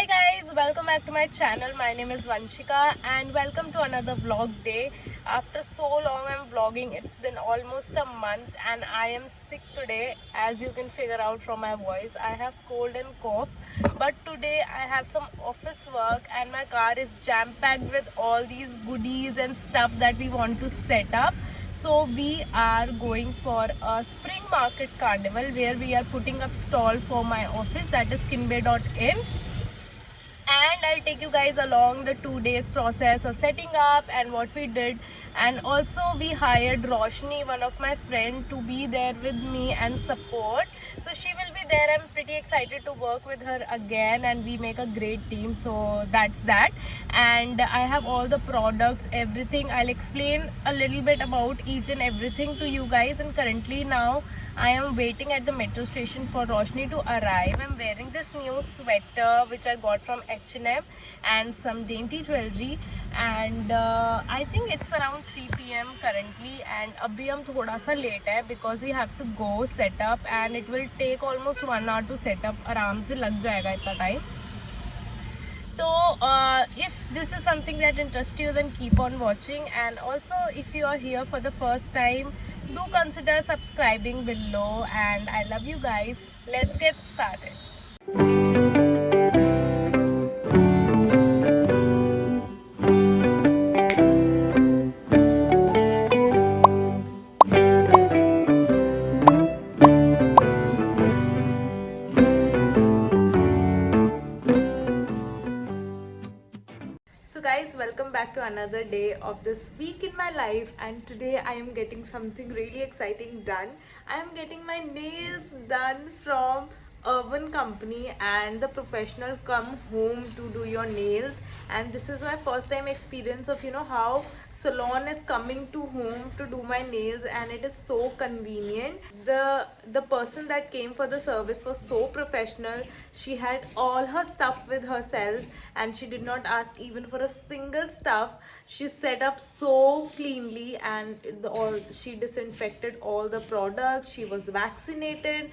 Hi guys, welcome back to my channel. My name is Vanshika and welcome to another vlog day. After so long I'm vlogging. It's been almost a month and I am sick today, as you can figure out from my voice. I have cold and cough, but today I have some office work and my car is jam-packed with all these goodies and stuff that we want to set up. So we are going for a spring market carnival where we are putting up stall for my office, that is skinbay.in, and I'll take you guys along the 2 days process of setting up and what we did. And also we hired Roshni, one of my friend, to be there with me and support. So she will be there. I'm pretty excited to work with her again and we make a great team. So that's that. And I have all the products, everything. I'll explain a little bit about each and everything to you guys. And currently now I am waiting at the metro station for Roshni to arrive. I'm wearing this new sweater which I got from H&M and some dainty jewelry, and I think it's around 3 PM currently, and abhi hum thoda sa late hai because we have to go set up and it will take almost 1 hour to set up. Aram se lag jayega itna time. So if this is something that interests you, then keep on watching. And also if you are here for the first time, do consider subscribing below, and I love you guys. Let's get started. So guys, welcome back to another day of this week in my life, and today I am getting something really exciting done. I am getting my nails done from Urban Company, and the professional come home to do your nails. And this is my first time experience of how salon is coming to home to do my nails, and it is so convenient. The person that came for the service was so professional. She had all her stuff with herself and she did not ask even for a single stuff. She set up so cleanly, and she disinfected all the products. She was vaccinated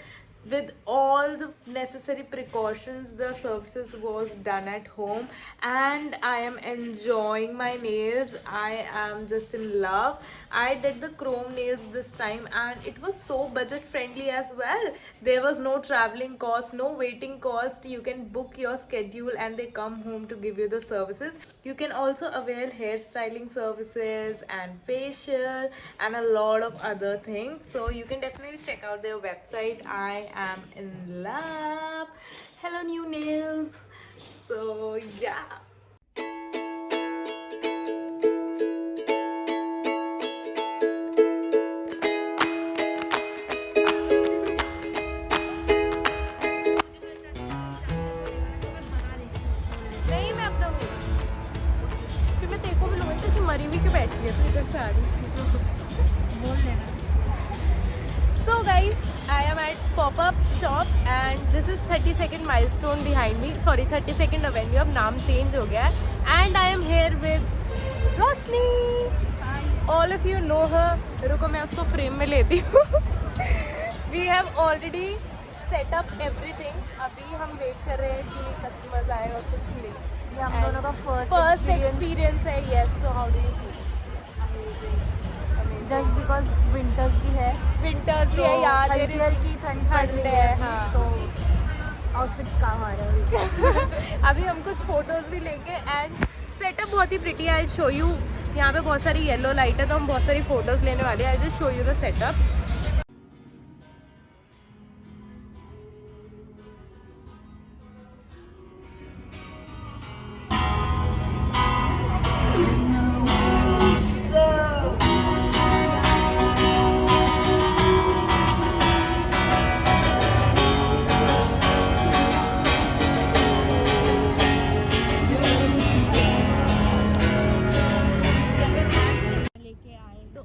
with all the necessary precautions. The services was done at home and I am enjoying my nails. I am just in love. I did the chrome nails this time and it was so budget friendly as well. There was no traveling cost, no waiting cost. You can book your schedule and they come home to give you the services. You can also avail hairstyling services and facial and a lot of other things. So you can definitely check out their website. I am in love. Hello new nails. So yeah. नहीं मैं अपना फिर मैं तेरे को भी लूँगी, जैसे मरी हुई क्यों बैठी है तू इधर से आ रही बोल लेना. So guys, I am at pop-up shop and this is 32nd milestone behind me. Sorry, 32nd Avenue. अब नाम change हो गया है. And I am here with Roshni. All of you know her. रुको मैं उसको frame में लेती हूँ. We have already set up everything. अभी हम wait कर रहे हैं कि customers आए और कुछ ले. ये हम दोनों का first experience है. Yes. So how do you feel? Just because winters भी है. विंटर्स भी है यार. हल्की हल्की ठंड है. हाँ. तो आउटफिट्स काम आ रहे हैं. अभी हम कुछ फोटोज भी लेंगे एंड सेटअप बहुत ही प्रिटी. I show you. यहाँ पे बहुत सारी येलो लाइट है तो हम बहुत सारी फोटोज लेने वाले हैं. I just show you the setup.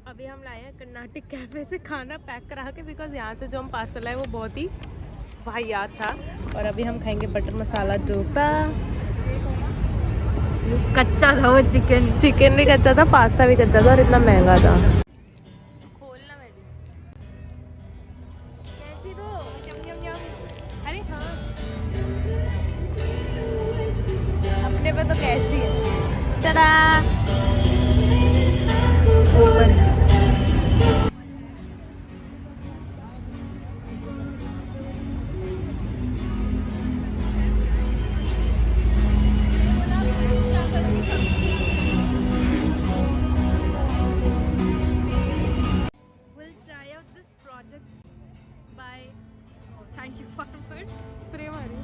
अभी हम लाए हैं कर्नाटक कैफे से खाना पैक करा के, बिकॉज यहाँ से जो हम पास्ता लाए वो बहुत ही वाहियात था. और अभी हम खाएंगे बटर मसाला डोसा. कच्चा था वो चिकन भी कच्चा था, पास्ता भी कच्चा था और इतना महंगा था. खोलना मैं कैसी तो. अरे हाँ ऐसी है। Ta-da! We'll try out this product by Thank You Farmer. Spray मारी.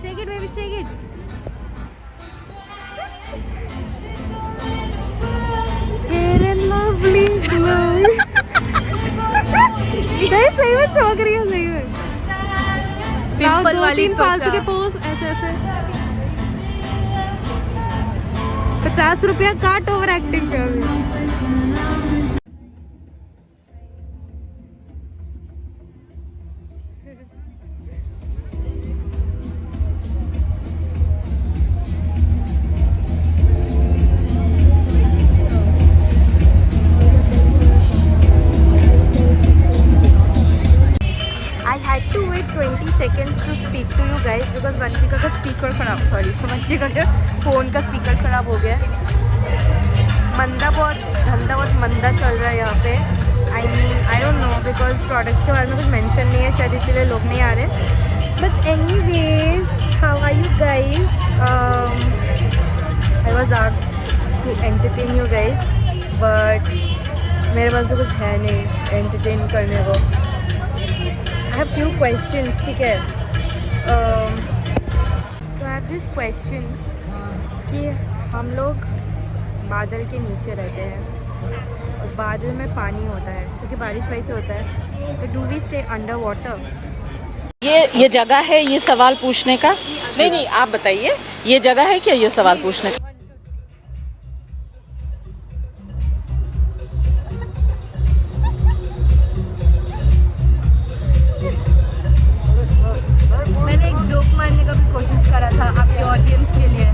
Shake it, baby, shake it. Fair and lovely glow. नहीं सही में चौंक रही है सही में. पिंपल वाली फालतू के पोज ऐसे ऐसे. 50 रुपया काट ओवर एक्टिंग कर रही है. I had to wait 20 seconds to speak to you guys because Vanshika का स्पीकर खराब वंशिका के फ़ोन का स्पीकर खराब हो गया. धंधा बहुत मंदा चल रहा है यहाँ पे. I don't know because products के बारे में कुछ मेंशन नहीं है शायद इसीलिए लोग नहीं आ रहे. But anyways, how are you guys? I was asked to entertain you guys, but मेरे पास तो कुछ है नहीं entertain करने को. I have few questions, ठीक है. So I have this question कि हम लोग बादल के नीचे रहते हैं और बादल में पानी होता है क्योंकि बारिश वैसे होता है. तो do we stay under water? ये जगह है ये सवाल पूछने का? नहीं आप बताइए ये जगह है क्या ये सवाल पूछने का? मैंने एक जोक मारने का भी कोशिश करा था आपके ऑडियंस के लिए.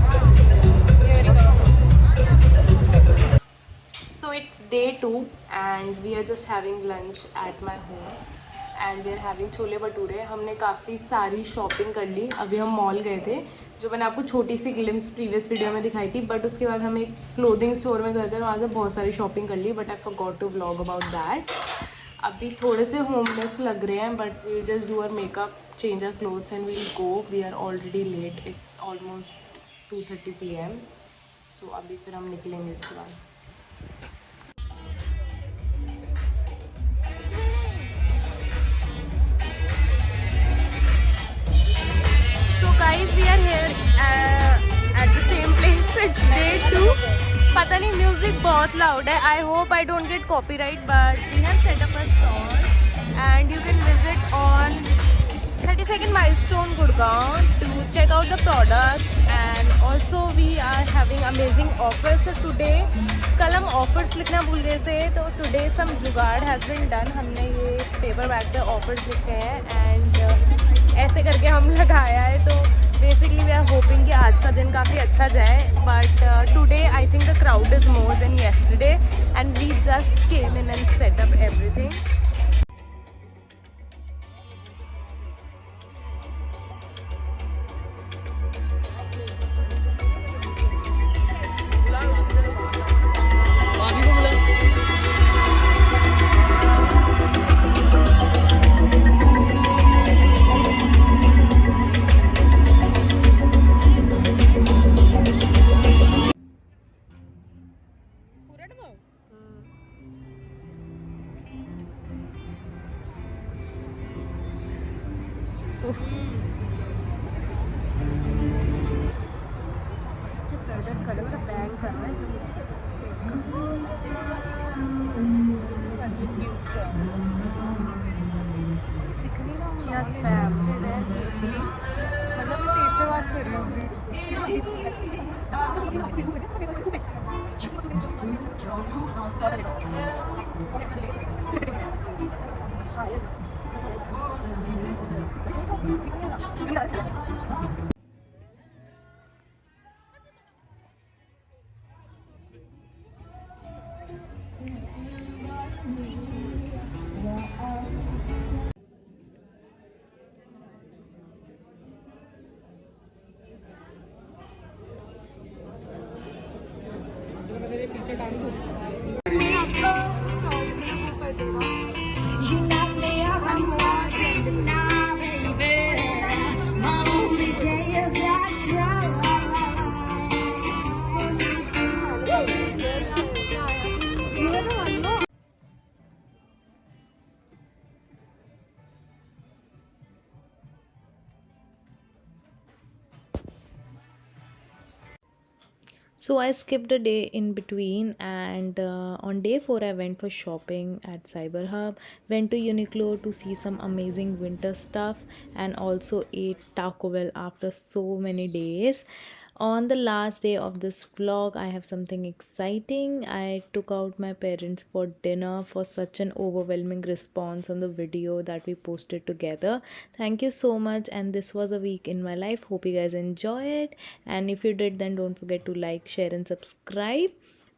So it's day 2 and we are just having lunch at my home and we are having chole bhature. हमने काफ़ी सारी शॉपिंग कर ली. अभी हम मॉल गए थे जो मैंने आपको छोटी सी ग्लिम्स प्रीवियस वीडियो में दिखाई थी, बट उसके बाद हम एक क्लोथिंग स्टोर में गए थे. वहाँ से बहुत सारी शॉपिंग कर ली but I forgot to vlog about that. अभी थोड़े से होमलेस लग रहे हैं but we just do our makeup, change our clothes and we'll go. We are already late. It's almost 2:30 PM. So अभी फिर हम निकलेंगे इसके बाद. Guys, we are here at the same place. It's day 2. पता नहीं म्यूजिक बहुत loud है. I hope I don't get copyright, but we have set up a store and you can visit on 32nd Milestone Gurgaon to check out the products. And also we are having amazing offers. So today कल हम offers लिखना भूल गए थे तो today some जुगाड़ has been done. हमने ये पेपर बैग पे offers लिखे हैं and ऐसे करके हम लगाया है. तो बेसिकली वी आर होपिंग कि आज का दिन काफ़ी अच्छा जाए. But today I think the crowd is more than yesterday and we just came in and set up everything. सर्दर कलर का बैंग करना है. Cheers fam. मतलब मैं तेरे से बात कर रही हूँ. So I skipped a day in between, and on day 4 I went for shopping at Cyber Hub, went to Uniqlo to see some amazing winter stuff, and also ate Taco Bell after so many days. On the last day of this vlog, I have something exciting. I took out my parents for dinner for such an overwhelming response on the video that we posted together. Thank you so much, and this was a week in my life. Hope you guys enjoy it. And if you did, then don't forget to like, share, and subscribe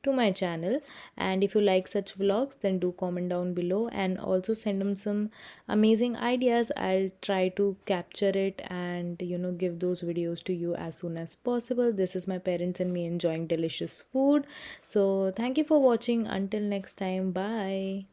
to my channel. And if you like such vlogs, then do comment down below and also send them some amazing ideas. I'll try to capture it and give those videos to you as soon as possible. This is my parents and me enjoying delicious food. So thank you for watching. Until next time, bye.